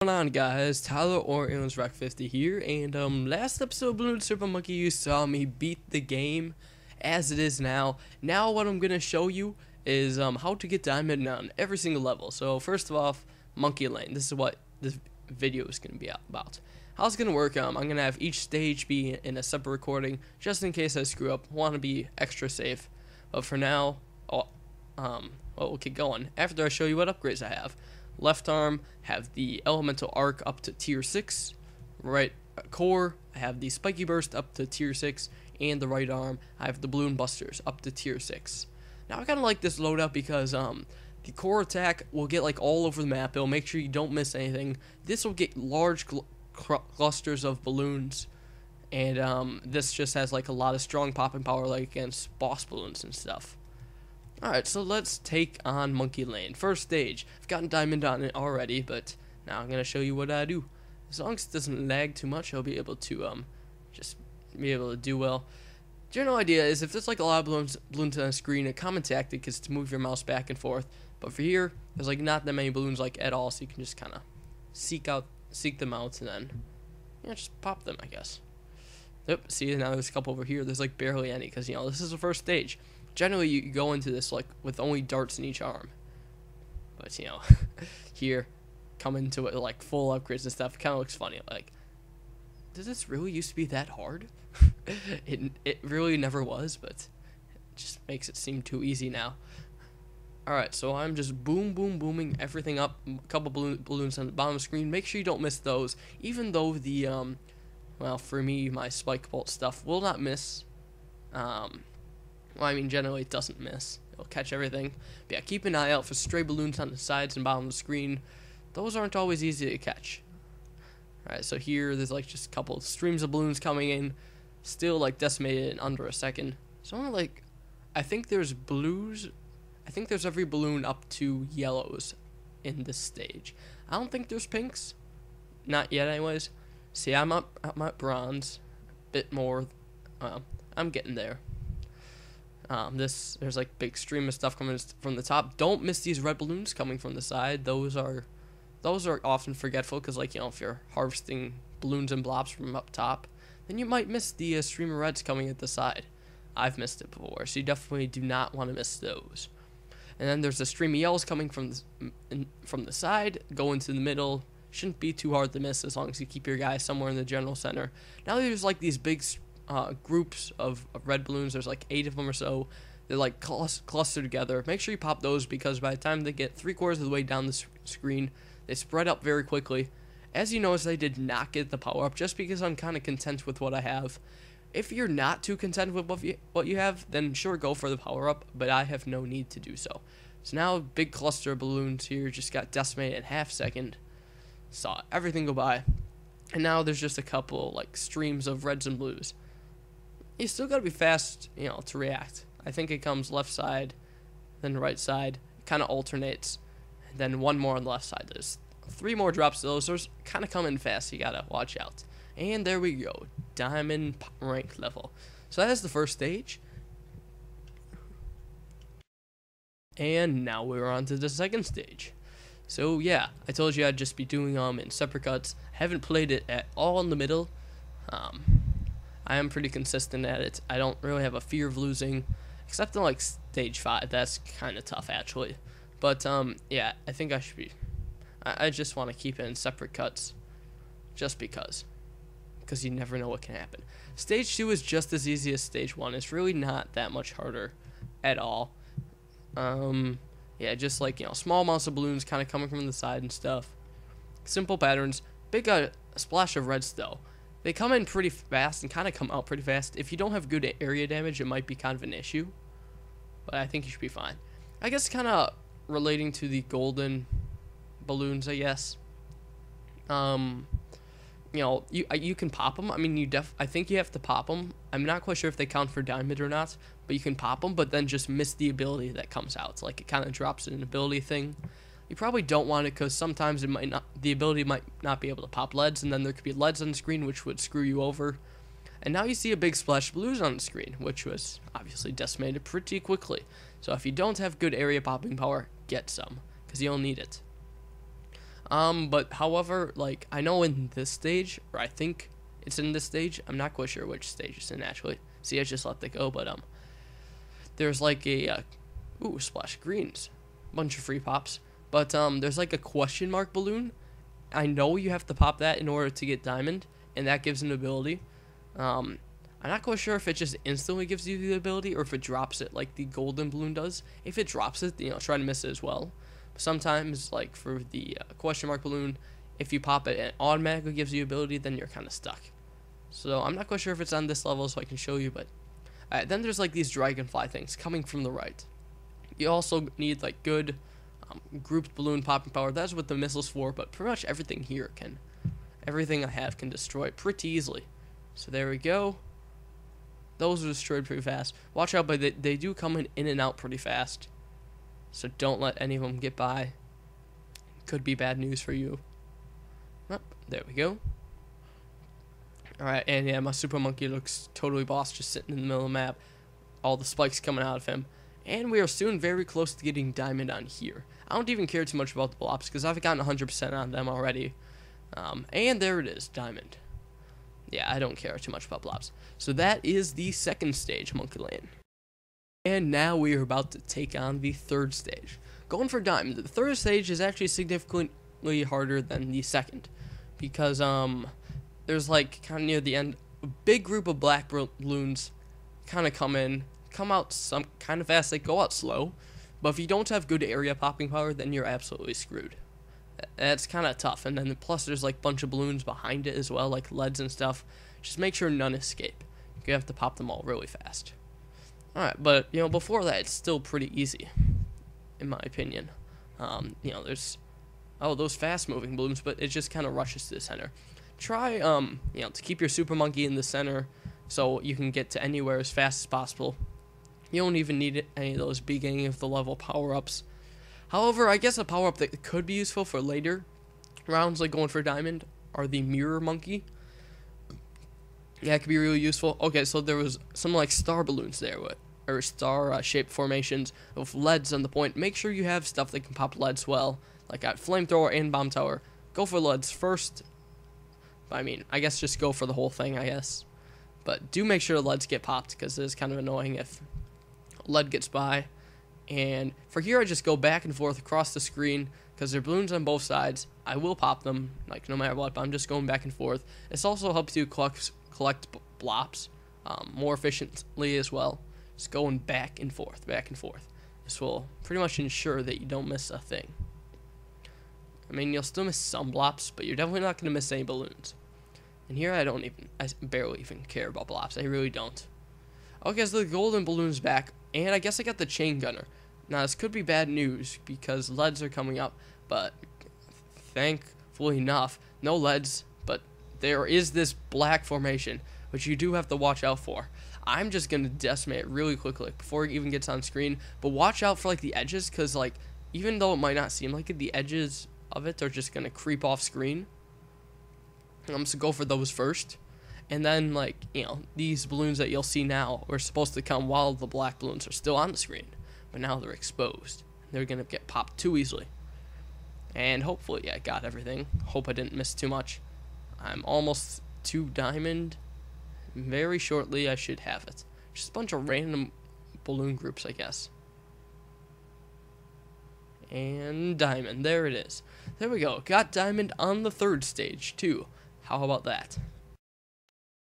What's going on, guys? Tyler or Aliens Rock 50 here, and last episode of Bloons Super Monkey, you saw me beat the game as it is now. Now what I'm gonna show you is how to get diamond on every single level. So first of all, Monkey Lane. This is what this video is gonna be about. How it's gonna work? I'm gonna have each stage be in a separate recording, just in case I screw up. Want to be extra safe. But for now, we'll keep going after I show you what upgrades I have. Left arm, have the elemental arc up to tier 6. Right core, I have the spiky burst up to tier 6. And the right arm, I have the balloon busters up to tier 6. Now I kind of like this loadout because the core attack will get like all over the map. It'll make sure you don't miss anything. This will get large clusters of balloons. And this just has like a lot of strong popping power, like against boss balloons and stuff. Alright, so let's take on Monkey Lane. First stage. I've gotten diamond on it already, but now I'm going to show you what I do. As long as it doesn't lag too much, I'll be able to just be able to do well. General idea is if there's like a lot of balloons on the screen, a common tactic is to move your mouse back and forth. But for here, there's like not that many balloons like at all, so you can just kind of seek them out and then just pop them, I guess. Yep, see, now there's a couple over here. There's like barely any because, this is the first stage. Generally, you go into this like with only darts in each arm, but here, come into it like full upgrades and stuff. Kind of looks funny. Like, does this really used to be that hard? it really never was, but it just makes it seem too easy now. All right, so I'm just booming everything up. A couple balloons on the bottom of the screen. Make sure you don't miss those, even though the well, for me, my spike bolt stuff will not miss. Well, I mean, generally it doesn't miss. It'll catch everything. But yeah, keep an eye out for stray balloons on the sides and bottom of the screen. Those aren't always easy to catch. Alright, so here there's like just a couple of streams of balloons coming in. Still like decimated in under a second. So only like, I think there's blues. I think there's every balloon up to yellows in this stage. I don't think there's pinks. Not yet anyways. See, I'm at bronze. A bit more. I'm getting there. There's like big stream of stuff coming from the top. Don't miss these red balloons coming from the side. Those are often forgetful because if you're harvesting balloons and blobs from up top, then you might miss the stream of reds coming at the side. I've missed it before, so you definitely do not want to miss those. And then there's a stream of yellows coming from the side, go into the middle. Shouldn't be too hard to miss as long as you keep your guy somewhere in the general center. Now there's like these big groups of red balloons. There's like 8 of them or so. They're like clustered together. Make sure you pop those because by the time they get 3/4 of the way down the screen, they spread up very quickly. As you notice, I did not get the power up just because I'm kind of content with what I have. If you're not too content with what you have, then sure, go for the power up, but I have no need to do so. So now big cluster of balloons here just got decimated in half second. Saw everything go by. And now there's just a couple like streams of reds and blues. You still gotta be fast, to react. I think it comes left side, then right side, kind of alternates, and then one more on the left side. There's 3 more drops of those. Those kind of come in fast, so you gotta watch out. And there we go, diamond rank level. So that is the first stage. And now we're on to the second stage. So yeah, I told you I'd just be doing in separate cuts. Haven't played it at all in the middle. I am pretty consistent at it. I don't really have a fear of losing, except in like stage 5. That's kind of tough actually. But yeah, I think I should be. I just want to keep it in separate cuts, just because you never know what can happen. Stage 2 is just as easy as stage 1. It's really not that much harder at all. Yeah, just like small amounts of balloons kind of coming from the side and stuff. Simple patterns. Big splash of reds though. They come in pretty fast and kind of come out pretty fast. If you don't have good area damage, it might be kind of an issue. But I think you should be fine. I guess kind of relating to the golden balloons, I guess. You can pop them. I mean, I think you have to pop them. I'm not quite sure if they count for diamond or not, but you can pop them, but then just miss the ability that comes out. It's like it kind of drops an ability thing. You probably don't want it because sometimes the ability might not be able to pop leads, and then there could be leads on the screen which would screw you over. And now you see a big splash of blues on the screen, which was obviously decimated pretty quickly. So if you don't have good area popping power, get some, because you'll need it. But however, like, I know in this stage, or I think it's in this stage, I'm not quite sure which stage it's in actually. See, I just let that go, but there's like a ooh, splash greens, bunch of free pops. But there's like a question mark balloon. I know you have to pop that in order to get diamond, and that gives an ability. I'm not quite sure if it just instantly gives you the ability or if it drops it like the golden balloon does. If it drops it, try to miss it as well. Sometimes, like for the question mark balloon, if you pop it and it automatically gives you ability, then you're kind of stuck. So I'm not quite sure if it's on this level, so I can show you. But then there's like these dragonfly things coming from the right. You also need like good grouped balloon popping power. That's what the missile's for. But pretty much everything here everything I have can destroy it pretty easily. So there we go. Those are destroyed pretty fast. Watch out, but they do come in and out pretty fast. So don't let any of them get by. Could be bad news for you. Oh, there we go. Alright, and yeah, my super monkey looks totally boss, just sitting in the middle of the map. All the spikes coming out of him. And we are soon very close to getting diamond on here. I don't even care too much about the blobs, because I've gotten 100% on them already. And there it is, diamond. Yeah, I don't care too much about blobs. So that is the second stage, Monkey Lane. And now we are about to take on the third stage. Going for diamond. The third stage is actually significantly harder than the second. Because, there's like, kind of near the end, a big group of black balloons kind of come out some kind of fast. They go out slow. But if you don't have good area popping power, then you're absolutely screwed. That's kind of tough. And then plus there's like a bunch of balloons behind it as well, like leads and stuff. Just make sure none escape. You have to pop them all really fast. Alright, but before that, it's still pretty easy, in my opinion. There's those fast moving balloons, but it just kind of rushes to the center. Try to keep your super monkey in the center so you can get to anywhere as fast as possible. You don't even need any of those beginning of the level power-ups. However, I guess a power-up that could be useful for later rounds, like going for diamond, are the mirror monkey. Yeah, it could be really useful. Okay, so there was some like star balloons there, or star shaped formations with leads on the point. Make sure you have stuff that can pop leads well, like a flamethrower and bomb tower. Go for leads first. I mean, I guess just go for the whole thing, I guess. But do make sure leads get popped, because it's kind of annoying if lead gets by. And for here, I just go back and forth across the screen, because there are balloons on both sides. I will pop them, like, no matter what, but I'm just going back and forth. This also helps you collect blobs more efficiently as well. Just going back and forth, back and forth. This will pretty much ensure that you don't miss a thing. I mean, you'll still miss some blobs, but you're definitely not going to miss any balloons. And here, I barely even care about blobs. I really don't. Okay, so the golden balloon's back, and I guess I got the chain gunner. Now, this could be bad news, because leads are coming up, but thankfully enough, no leads, but there is this black formation, which you do have to watch out for. I'm just going to decimate it really quickly before it even gets on screen, but watch out for, like, the edges, because, like, even though it might not seem like it, the edges of it are just going to creep off screen. So go for those first. And then, like, these balloons that you'll see now were supposed to come while the black balloons are still on the screen. But now they're exposed. They're going to get popped too easily. And hopefully, I got everything. Hope I didn't miss too much. I'm almost to diamond. Very shortly, I should have it. Just a bunch of random balloon groups, I guess. And diamond. There it is. There we go. Got diamond on the third stage, too. How about that?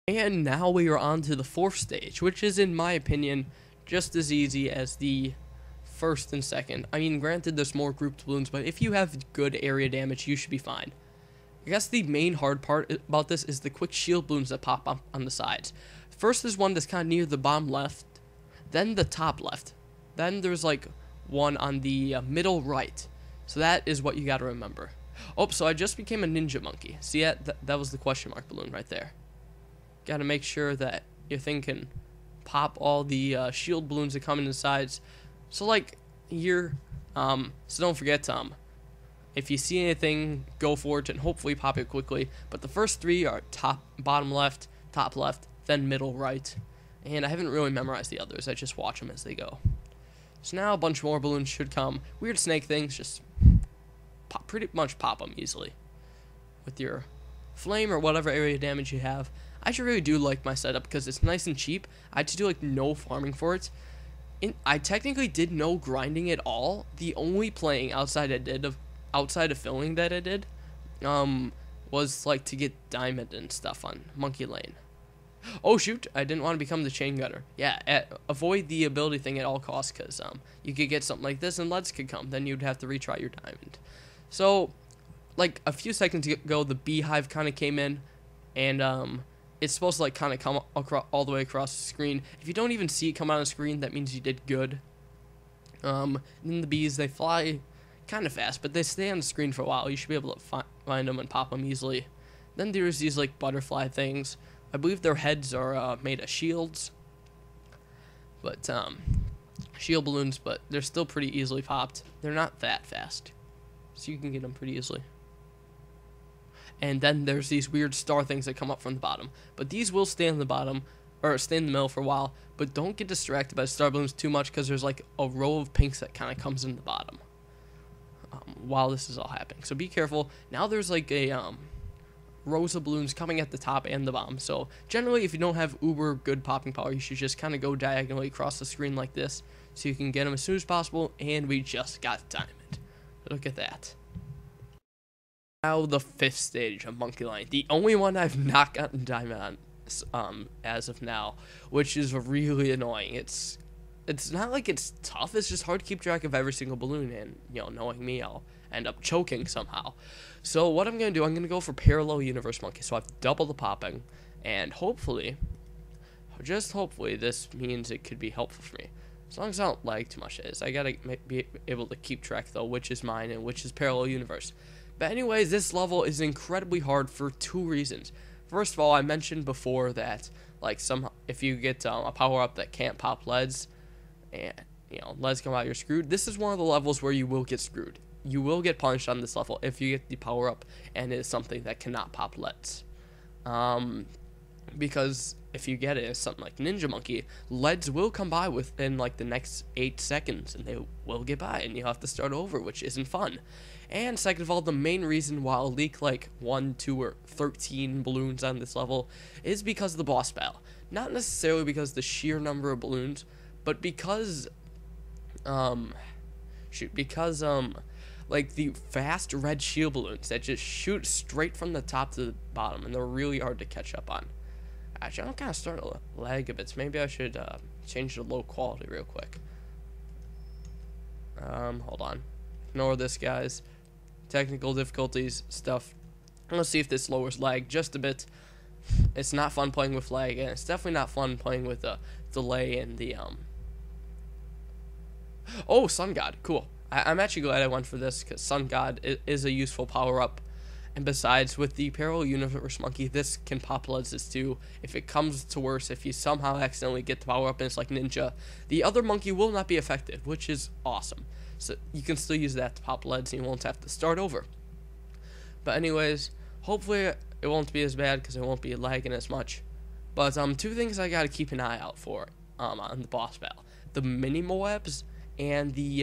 And now we are on to the fourth stage, which is, in my opinion, just as easy as the first and second. I mean, granted, there's more grouped balloons, but if you have good area damage, you should be fine. I guess the main hard part about this is the quick shield balloons that pop up on the sides. First, there's one that's kind of near the bottom left, then the top left. Then there's, like, one on the middle right. So that is what you got to remember. Oh, so I just became a ninja monkey. See, that was the question mark balloon right there. Got to make sure that your thing can pop all the shield balloons that come in the sides. So, like, here, so don't forget, if you see anything, go for it and hopefully pop it quickly. But the first three are bottom left, top left, then middle right. And I haven't really memorized the others. I just watch them as they go. So now a bunch more balloons should come. Weird snake things, just pretty much pop them easily with your flame or whatever area damage you have. I actually really do like my setup because it's nice and cheap. I had to do like no farming for it. I technically did no grinding at all. The only playing outside of filming that I did was like to get diamond and stuff on Monkey Lane. Oh shoot, I didn't want to become the chain gunner. Yeah, avoid the ability thing at all costs, because you could get something like this and leads could come. Then you'd have to retry your diamond. So, like a few seconds ago, the beehive kind of came in, and it's supposed to like kind of come all the way across the screen. If you don't even see it come on the screen, that means you did good. And then the bees, they fly kind of fast, but they stay on the screen for a while. You should be able to find them and pop them easily. Then there's these like butterfly things. I believe their heads are made of shields, but shield balloons, but they're still pretty easily popped. They're not that fast, so you can get them pretty easily. And then there's these weird star things that come up from the bottom, but these will stay in the bottom or stay in the middle for a while. But don't get distracted by star balloons too much, because there's like a row of pinks that kind of comes in the bottom while this is all happening. So be careful. Now there's like a rows of balloons coming at the top and the bottom. So generally, if you don't have uber good popping power, you should just kind of go diagonally across the screen like this, so you can get them as soon as possible. And we just got diamond. Look at that. Now the 5th stage of Monkey Lane, the only one I've not gotten diamond on as of now, which is really annoying. It's not like it's tough, it's just hard to keep track of every single balloon, and knowing me, I'll end up choking somehow. So what I'm going to do, I'm going to go for Parallel Universe Monkey, so I've double the popping, and hopefully, just hopefully, this means it could be helpful for me. As long as I don't lag too much, I gotta be able to keep track, though, which is mine and which is Parallel Universe. But anyways, this level is incredibly hard for 2 reasons. First of all, I mentioned before that, like, if you get a power-up that can't pop leads, and, leads come out, you're screwed. This is one of the levels where you will get screwed. You will get punished on this level if you get the power-up and it is something that cannot pop leads. Because if you get it as something like Ninja Monkey, leads will come by within like the next 8 seconds, and they will get by, and you'll have to start over, which isn't fun. And second of all, the main reason why I'll leak like 1, 2, or 13 balloons on this level is because of the boss battle. Not necessarily because of the sheer number of balloons, but because like the fast red shield balloons that just shoot straight from the top to the bottom, and they're really hard to catch up on. Actually, I'm kind of starting to lag a bit, so maybe I should change to low quality real quick. Hold on. Ignore this, guys. Technical difficulties stuff. Let's see if this lowers lag just a bit. It's not fun playing with lag, and it's definitely not fun playing with the delay and the Oh, Sun God, cool. I'm actually glad I went for this, because Sun God is a useful power-up. And besides, with the Parallel Universe Monkey, this can pop leads too. If it comes to worse, if you somehow accidentally get the power-up and it's like Ninja, the other monkey will not be affected, which is awesome. So you can still use that to pop leads, and you won't have to start over. But anyways, hopefully it won't be as bad, because it won't be lagging as much. But 2 things I gotta keep an eye out for on the boss battle: the mini Moabs and the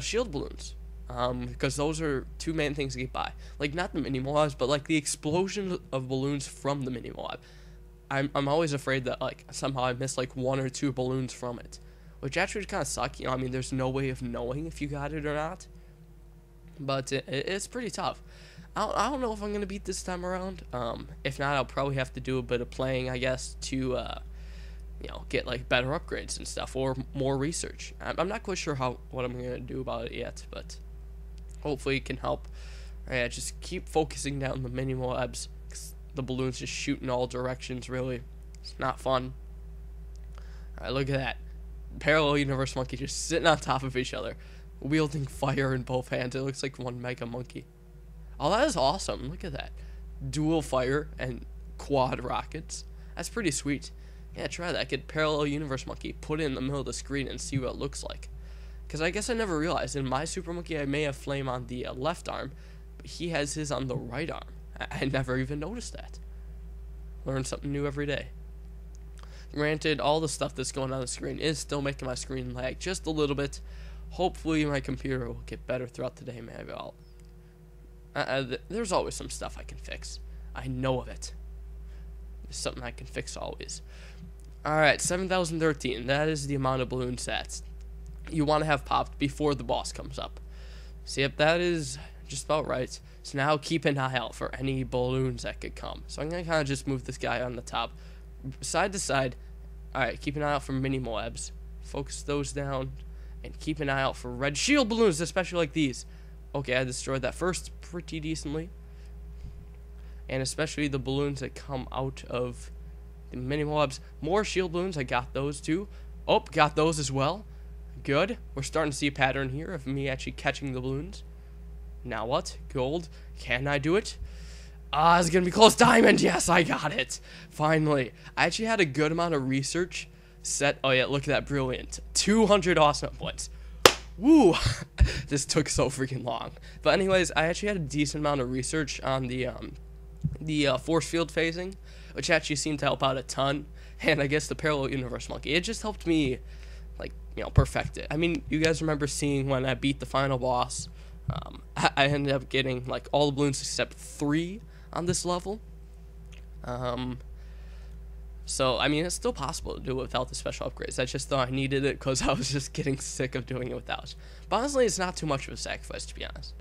shield balloons, because those are 2 main things to get by. Like, not the mini Moabs, but like the explosion of balloons from the mini Moab. I'm always afraid that like somehow I missed like 1 or 2 balloons from it, which actually kind of suck. I mean, there's no way of knowing if you got it or not, but it's pretty tough. I don't know if I'm gonna beat this time around. If not, I'll probably have to do a bit of playing, I guess, to get like better upgrades and stuff, or more research. I'm not quite sure what I'm gonna do about it yet, but hopefully it can help. Yeah, just keep focusing down the mini Moabs, 'cause the balloons just shoot in all directions. Really, it's not fun. All right, look at that. Parallel Universe Monkey just sitting on top of each other, wielding fire in both hands. It looks like one mega monkey. Oh, that is awesome. Look at that. Dual fire and quad rockets. That's pretty sweet. Yeah, try that. Get Parallel Universe Monkey, put it in the middle of the screen, and see what it looks like. Because I guess I never realized, in my Super Monkey, I may have flame on the left arm, but he has his on the right arm. I never even noticed that. Learn something new every day. Granted, all the stuff that's going on the screen is still making my screen lag just a little bit, Hopefully my computer will get better throughout the day. Maybe there's always some stuff I can fix. I know of it. There's something I can fix always. Alright, 7,013. That is the amount of balloon sets you want to have popped before the boss comes up. So yep, that is just about right. So now keep an eye out for any balloons that could come. So I'm going to kind of just move this guy on the top, side to side. Alright, keep an eye out for mini Moabs. Focus those down. And keep an eye out for red shield balloons, especially like these. Okay, I destroyed that first pretty decently. And especially the balloons that come out of the mini Moabs. More shield balloons, I got those too. Oh, got those as well. Good. We're starting to see a pattern here of me actually catching the balloons. Now what? Gold. Can I do it? It's going to be close. Diamond. Yes, I got it. Finally. I actually had a good amount of research set. Oh, yeah, look at that. Brilliant. 200 awesome points. Woo. This took so freaking long. But anyways, I actually had a decent amount of research on the force field phasing, which actually seemed to help out a ton. And I guess the parallel universe monkey, it just helped me, like, you know, perfect it. I mean, you guys remember seeing when I beat the final boss, I ended up getting, like, all the balloons except 3 on this level. So, I mean, it's still possible to do it without the special upgrades. I just thought I needed it because I was just getting sick of doing it without. But honestly, it's not too much of a sacrifice, to be honest.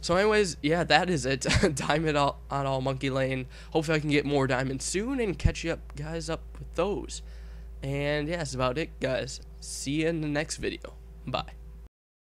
So anyways, yeah, that is it. Diamond on all Monkey Lane. Hopefully I can get more diamonds soon and catch you guys up with those. And yeah, that's about it, guys. See you in the next video. Bye.